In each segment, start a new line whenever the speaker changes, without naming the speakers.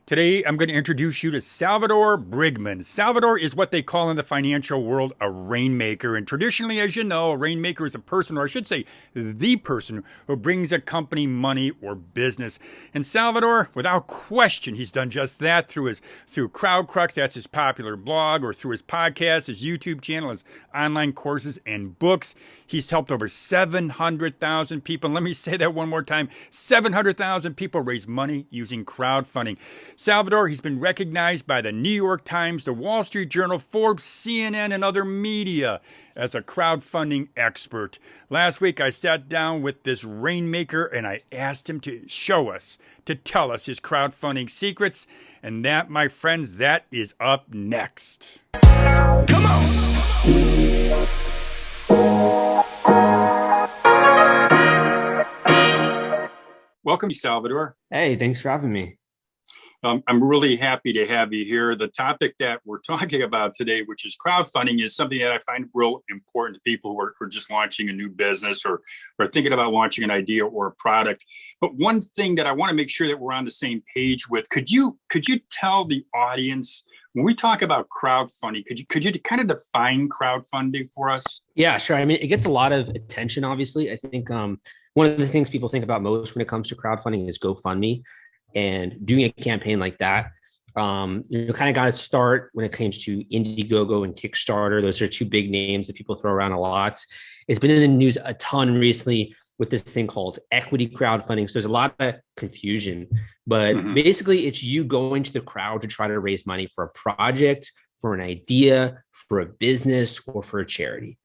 Today, I'm going to introduce you to Salvador Briggman. Salvador is what they call in the financial world a rainmaker. And traditionally, as you know, a rainmaker is a person, or I should say, the person who brings a company money or business. And Salvador, without question, he's done just that through CrowdCrux, that's his popular blog, or through his podcast, his YouTube channel, his online courses and books. He's helped over 700,000 people. And let me say that one more time. 700,000 people raise money using crowdfunding. Salvador, he's been recognized by the New York Times, the Wall Street Journal, Forbes, CNN, and other media as a crowdfunding expert. Last week, I sat down with this rainmaker and I asked him to show us, to tell us his crowdfunding secrets. And that, my friends, that is up next. Come on! Welcome, Salvador.
Hey, thanks for having me.
I'm really happy to have you here. The topic that we're talking about today, which is crowdfunding, is something that I find real important to people who are just launching a new business or thinking about launching an idea or a product. But one thing that I want to make sure that we're on the same page with, could you tell the audience, when we talk about crowdfunding, could you kind of define crowdfunding for us?
Yeah, sure. I mean, it gets a lot of attention, obviously. I think one of the things people think about most when it comes to crowdfunding is GoFundMe. And doing a campaign like that, you kind of got to start when it comes to Indiegogo and Kickstarter. Those are two big names that people throw around a lot. It's been in the news a ton recently with this thing called equity crowdfunding. So there's a lot of confusion, but basically it's you going to the crowd to try to raise money for a project, for an idea, for a business, or for a charity.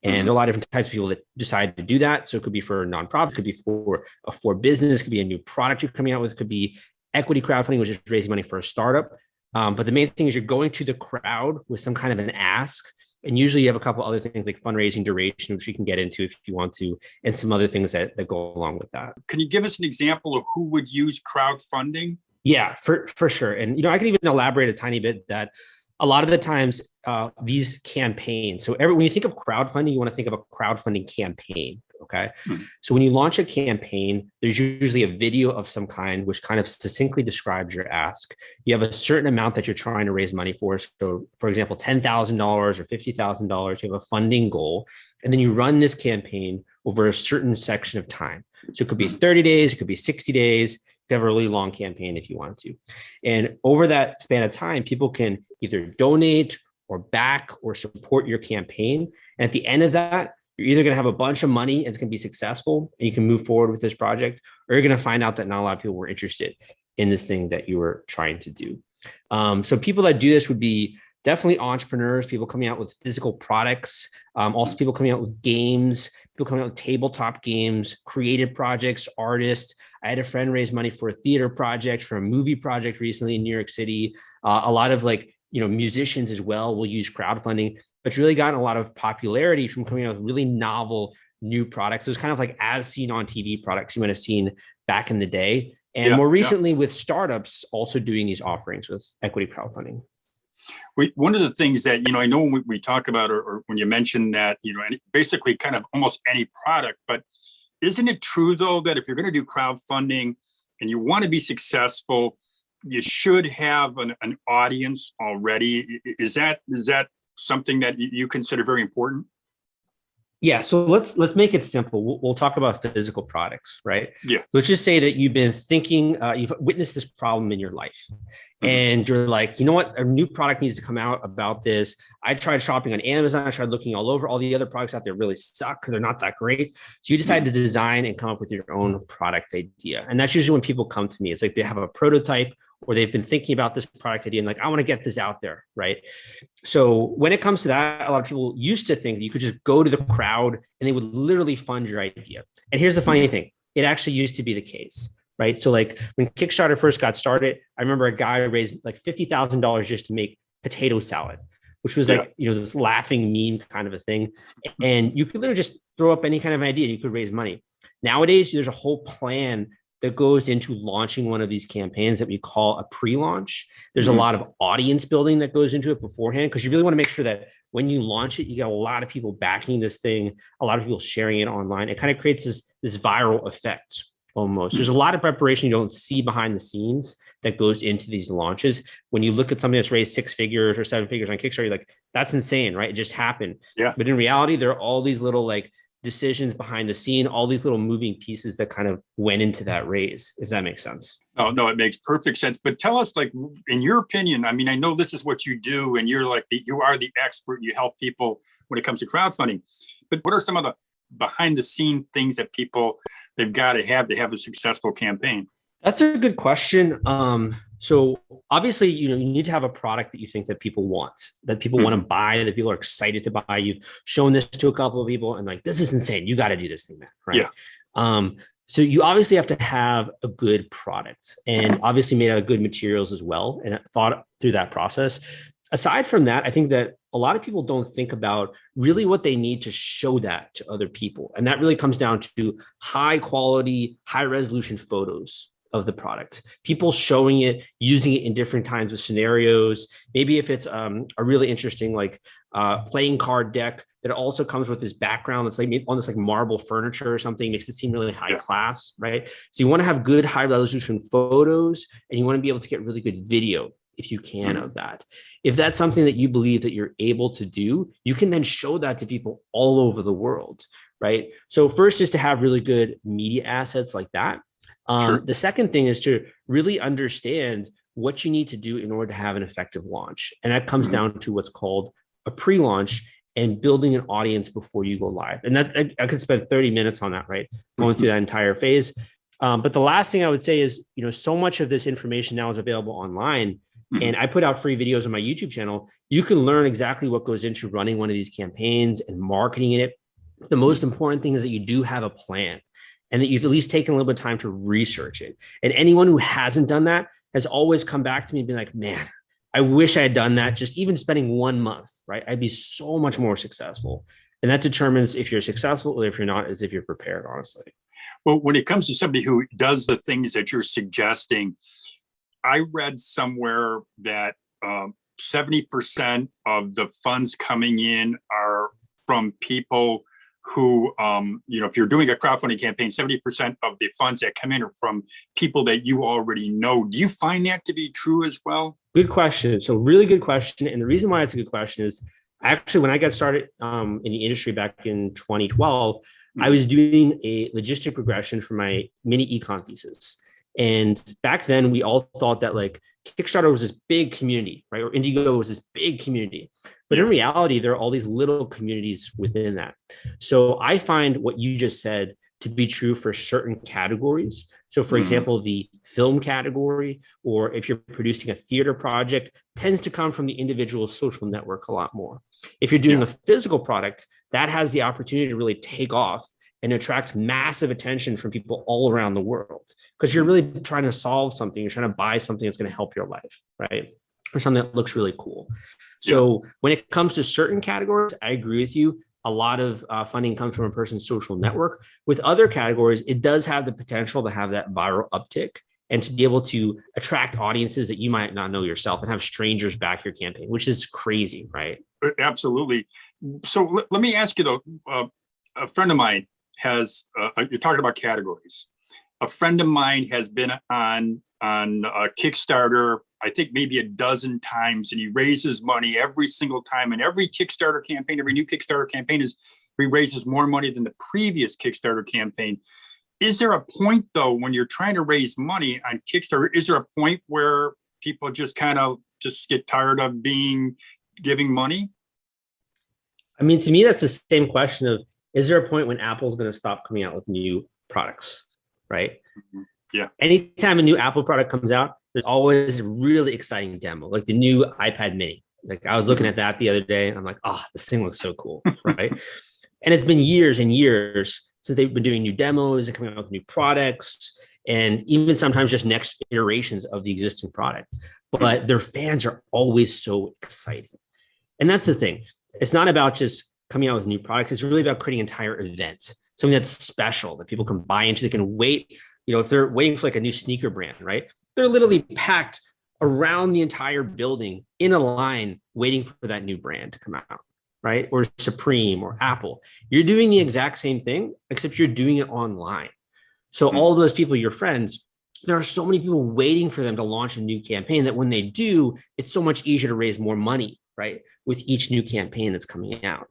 And there are a lot of different types of people that decide to do that. So it could be for a nonprofit, could be for business, could be a new product you're coming out with, could be equity crowdfunding, which is raising money for a startup. But the main thing is you're going to the crowd with some kind of an ask. And usually you have a couple other things like fundraising duration, which you can get into if you want to, and some other things that go along with that.
Can you give us an example of who would use crowdfunding?
Yeah, for sure. And, I can even elaborate a tiny bit that a lot of the times these campaigns, so when you think of crowdfunding, you want to think of a crowdfunding campaign, okay? So when you launch a campaign, there's usually a video of some kind, which kind of succinctly describes your ask. You have a certain amount that you're trying to raise money for. So for example, $10,000 or $50,000, you have a funding goal, and then you run this campaign over a certain section of time. So it could be 30 days, it could be 60 days, have a really long campaign if you want to. And over that span of time, people can either donate or back or support your campaign. And at the end of that, you're either going to have a bunch of money and it's going to be successful and you can move forward with this project, or you're going to find out that not a lot of people were interested in this thing that you were trying to do. So people that do this would be definitely entrepreneurs, people coming out with physical products, also people coming out with games, people coming out with tabletop games, creative projects, artists. I had a friend raise money for a theater project, for a movie project recently in New York City. A lot of musicians as well will use crowdfunding, but it's really gotten a lot of popularity from coming out with really novel new products. It was kind of like as seen on TV products you might have seen back in the day. And more recently with startups also doing these offerings with equity crowdfunding.
One of the things that, I know when we talk about, or when you mention that, basically kind of almost any product, but isn't it true though, that if you're going to do crowdfunding and you want to be successful, you should have an audience already? Is that something that you consider very important?
Yeah, so let's make it simple. We'll talk about physical products, right?
Yeah.
Let's just say that you've been thinking, you've witnessed this problem in your life, and you're like, you know what, a new product needs to come out about this. I tried shopping on Amazon. I tried looking all over. All the other products out there really suck because they're not that great. So you decide to design and come up with your own product idea, and that's usually when people come to me. It's like they have a prototype, or they've been thinking about this product idea and like, I want to get this out there, right? So when it comes to that, a lot of people used to think that you could just go to the crowd and they would literally fund your idea. And here's the funny thing. It actually used to be the case, right? So like when Kickstarter first got started, I remember a guy raised like $50,000 just to make potato salad, which was like, this laughing meme kind of a thing. And you could literally just throw up any kind of idea and you could raise money. Nowadays, there's a whole plan that goes into launching one of these campaigns that we call a pre-launch. There's a lot of audience building that goes into it beforehand, because you really want to make sure that when you launch it, you get a lot of people backing this thing, a lot of people sharing it online. It kind of creates this viral effect almost. There's a lot of preparation you don't see behind the scenes that goes into these launches. When you look at something that's raised 6 figures or 7 figures on Kickstarter, you're like, that's insane, right? It just happened.
Yeah.
But in reality, there are all these little like decisions behind the scene, all these little moving pieces that kind of went into that raise, if that makes sense.
Oh, no, it makes perfect sense. But tell us, like, in your opinion, I mean, I know this is what you do and you're like, you are the expert, you help people when it comes to crowdfunding, but what are some of the behind the scene things that they've got to have a successful campaign?
That's a good question. So obviously, you need to have a product that you think that people want, that people want to buy, that people are excited to buy. You've shown this to a couple of people and like, this is insane. You got to do this thing, man. Right. Yeah. So you obviously have to have a good product and obviously made out of good materials as well and thought through that process. Aside from that, I think that a lot of people don't think about really what they need to show that to other people. And that really comes down to high quality, high resolution photos of the product, people showing it, using it in different kinds of scenarios. Maybe if it's a really interesting, like playing card deck that also comes with this background that's like on this like marble furniture or something, makes it seem really high class, right? So you want to have good high resolution photos and you want to be able to get really good video if you can of that. If that's something that you believe that you're able to do, you can then show that to people all over the world, right? So first is to have really good media assets like that. The second thing is to really understand what you need to do in order to have an effective launch. And that comes down to what's called a pre-launch and building an audience before you go live. And that I could spend 30 minutes on that, right? Going through that entire phase. But the last thing I would say is, so much of this information now is available online. And I put out free videos on my YouTube channel. You can learn exactly what goes into running one of these campaigns and marketing it. The most important thing is that you do have a plan and that you've at least taken a little bit of time to research it. And anyone who hasn't done that has always come back to me and been like, man, I wish I had done that. Just even spending 1 month, right? I'd be so much more successful. And that determines if you're successful or if you're not, as if you're prepared, honestly.
Well, when it comes to somebody who does the things that you're suggesting, I read somewhere that 70% of the funds coming in are from people who, if you're doing a crowdfunding campaign, 70% of the funds that come in are from people that you already know. Do you find that to be true as well?
Good question. So really good question. And the reason why it's a good question is actually when I got started in the industry back in 2012, I was doing a logistic regression for my mini econ thesis. And back then we all thought that like Kickstarter was this big community, right? Or Indiegogo was this big community. But in reality, there are all these little communities within that. So I find what you just said to be true for certain categories. So for example, the film category, or if you're producing a theater project, tends to come from the individual social network a lot more. If you're doing a physical product, that has the opportunity to really take off and attract massive attention from people all around the world, because you're really trying to solve something. You're trying to buy something that's going to help your life, right? Or something that looks really cool. So when it comes to certain categories, I agree with you. A lot of funding comes from a person's social network. With other categories, it does have the potential to have that viral uptick and to be able to attract audiences that you might not know yourself and have strangers back your campaign, which is crazy, right?
Absolutely. So let me ask you though, a friend of mine has, you're talking about categories. A friend of mine has been on Kickstarter, I think maybe a dozen times, and he raises money every single time. And every Kickstarter campaign, every new Kickstarter campaign he raises more money than the previous Kickstarter campaign. Is there a point though, when you're trying to raise money on Kickstarter, is there a point where people just kind of just get tired of giving money?
I mean, to me, that's the same question of, is there a point when Apple's going to stop coming out with new products, right?
Yeah.
Anytime a new Apple product comes out, there's always a really exciting demo, like the new iPad mini. Like I was looking at that the other day and I'm like, oh, this thing looks so cool, right? And it's been years and years since they've been doing new demos and coming out with new products, and even sometimes just next iterations of the existing product. But their fans are always so excited. And that's the thing. It's not about just coming out with new products. It's really about creating an entire event, something that's special that people can buy into. They can wait. If they're waiting for like a new sneaker brand, right? They're literally packed around the entire building in a line waiting for that new brand to come out, right? Or Supreme or Apple. You're doing the exact same thing, except you're doing it online. So all of those people, your friends, there are so many people waiting for them to launch a new campaign that when they do, it's so much easier to raise more money, right? With each new campaign that's coming out.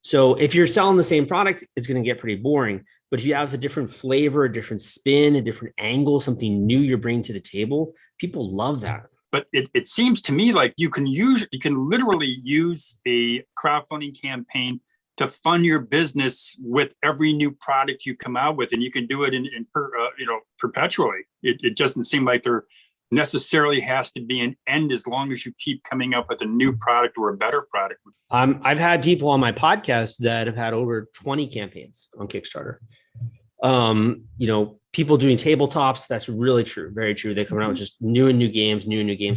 So if you're selling the same product, it's going to get pretty boring. But if you have a different flavor, a different spin, a different angle, something new you're bringing to the table, people love that.
But it seems to me like you can literally use a crowdfunding campaign to fund your business with every new product you come out with, and you can do it perpetually. It doesn't seem like there necessarily has to be an end as long as you keep coming up with a new product or a better product.
I've had people on my podcast that have had over 20 campaigns on Kickstarter. People doing tabletops. That's really true. Very true. They come out with just new games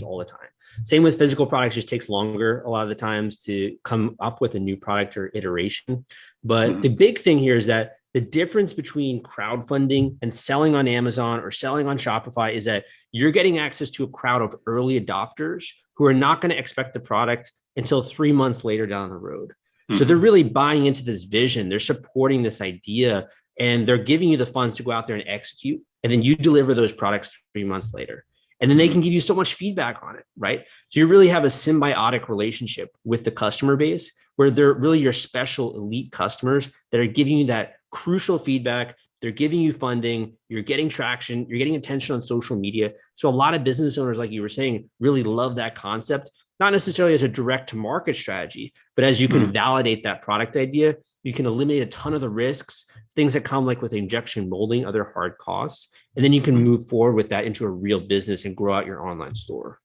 all the time. Same with physical products, just takes longer a lot of the times to come up with a new product or iteration. But the big thing here is that the difference between crowdfunding and selling on Amazon or selling on Shopify is that you're getting access to a crowd of early adopters who are not going to expect the product until 3 months later down the road. So they're really buying into this vision. They're supporting this idea, and they're giving you the funds to go out there and execute. And then you deliver those products 3 months later. And then they can give you so much feedback on it, right? So you really have a symbiotic relationship with the customer base where they're really your special elite customers that are giving you that crucial feedback. They're giving you funding, you're getting traction, you're getting attention on social media. So a lot of business owners, like you were saying, really love that concept, not necessarily as a direct to market strategy, but as you can validate that product idea, you can eliminate a ton of the risks, things that come like with injection molding, other hard costs, and then you can move forward with that into a real business and grow out your online store.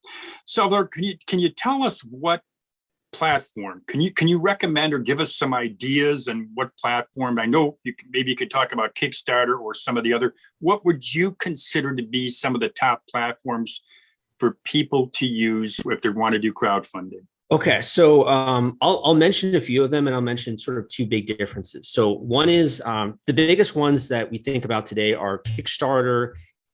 Salvador, can you tell us what platform? Can you recommend or give us some ideas and what platform? I know maybe you could talk about Kickstarter or some of the other. What would you consider to be some of the top platforms for people to use if they want to do crowdfunding?
Okay, so I'll mention a few of them, and I'll mention sort of two big differences. So one is the biggest ones that we think about today are Kickstarter,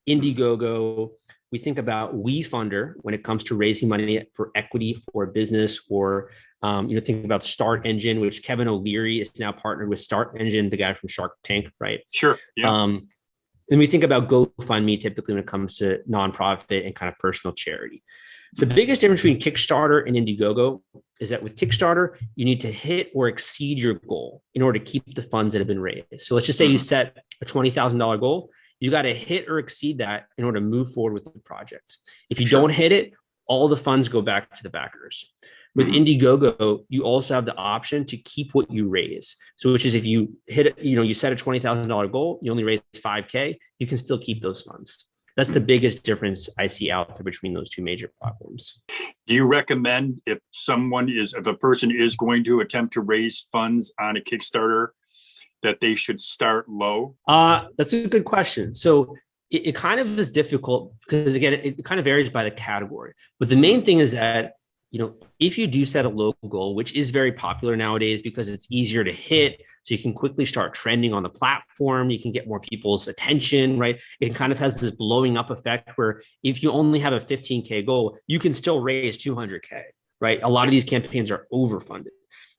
Indiegogo. We think about WeFunder when it comes to raising money for equity for a business, or think about Start Engine, which Kevin O'Leary is now partnered with Start Engine, the guy from Shark Tank, right?
Sure. Yeah.
Then we think about GoFundMe typically when it comes to nonprofit and kind of personal charity. So the biggest difference between Kickstarter and Indiegogo is that with Kickstarter, you need to hit or exceed your goal in order to keep the funds that have been raised. So let's just say you set a $20,000 goal. You got to hit or exceed that in order to move forward with the project. If you don't hit it, all the funds go back to the backers. With Indiegogo, you also have the option to keep what you raise. So which is if you hit it, you set a $20,000 goal, you only raise $5K, you can still keep those funds. That's the biggest difference I see out there between those two major platforms.
Do you recommend if a person is going to attempt to raise funds on a Kickstarter, that they should start low?
That's a good question. So it kind of is difficult because, again, it kind of varies by the category. But the main thing is that, if you do set a low goal, which is very popular nowadays because it's easier to hit, so you can quickly start trending on the platform, you can get more people's attention, right? It kind of has this blowing up effect where if you only have a 15K goal, you can still raise 200K, right? A lot of these campaigns are overfunded.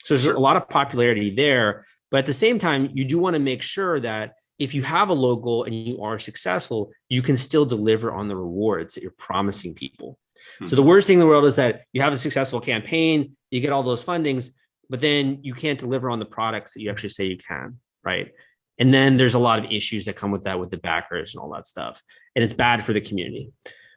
So there's a lot of popularity there. But at the same time, you do want to make sure that if you have a low goal and you are successful, you can still deliver on the rewards that you're promising people. So the worst thing in the world is that you have a successful campaign, you get all those fundings, but then you can't deliver on the products that you actually say you can, right? And then there's a lot of issues that come with that, with the backers and all that stuff. And it's bad for the community.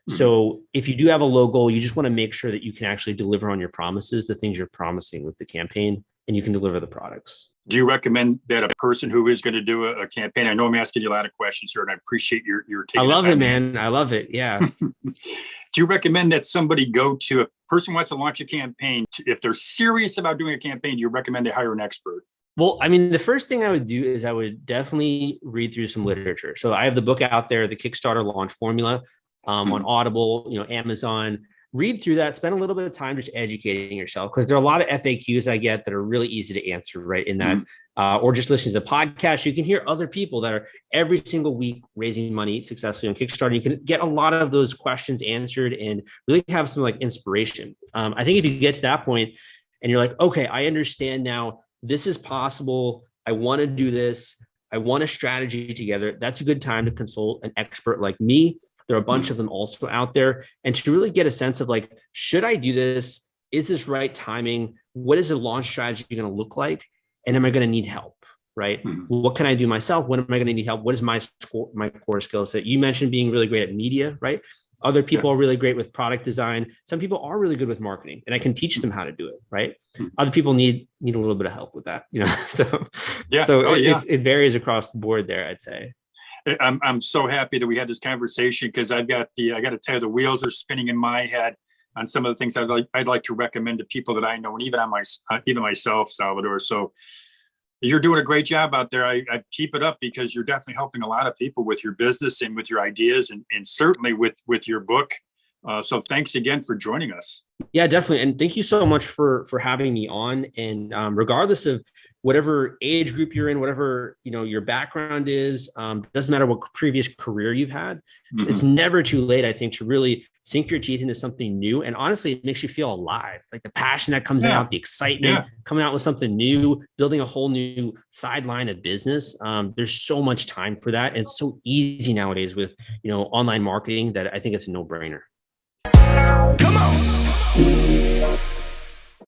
So if you do have a low goal, you just want to make sure that you can actually deliver on your promises, the things you're promising with the campaign, and you can deliver the products. Do
you recommend that a person who is going to do a campaign? I know I'm asking you a lot of questions here, and I appreciate your taking.
I love it, man. I love it. Yeah.
Do you recommend that somebody a person wants to launch a campaign? If they're serious about doing a campaign, do you recommend they hire an expert?
Well, I mean, the first thing I would do is I would definitely read through some literature. So I have the book out there, The Kickstarter Launch Formula, on Audible, Amazon. Read through that, spend a little bit of time just educating yourself, because there are a lot of FAQs I get that are really easy to answer right in that, or just listen to the podcast. You can hear other people that are every single week raising money successfully on Kickstarter. You can get a lot of those questions answered and really have some inspiration. I think if you get to that point and you're like, okay, I understand now, this is possible. I want to do this. I want a strategy together. That's a good time to consult an expert like me. There are a bunch of them also out there. And to really get a sense of like, should I do this? Is this right timing? What is the launch strategy going to look like? And am I going to need help? Right? What can I do myself? When am I going to need help? What is my core skill set? You mentioned being really great at media, right? Other people are really great with product design. Some people are really good with marketing, and I can teach them how to do it, right? Other people need a little bit of help with that, So it varies across the board there, I'd say.
I'm so happy that we had this conversation, because I got to tell you, the wheels are spinning in my head on some of the things I'd like to recommend to people that I know, and even myself, Salvador. So you're doing a great job out there. I keep it up, because you're definitely helping a lot of people with your business and with your ideas, and certainly with your book. So thanks again for joining us.
Yeah, definitely. And thank you so much for having me on. And regardless of whatever age group you're in, whatever, your background is, doesn't matter what previous career you've had, it's never too late, I think, to really sink your teeth into something new. And honestly, it makes you feel alive, like the passion that comes out, the excitement, coming out with something new, building a whole new sideline of business. There's so much time for that. And it's so easy nowadays with, online marketing, that I think it's a no-brainer. Come on.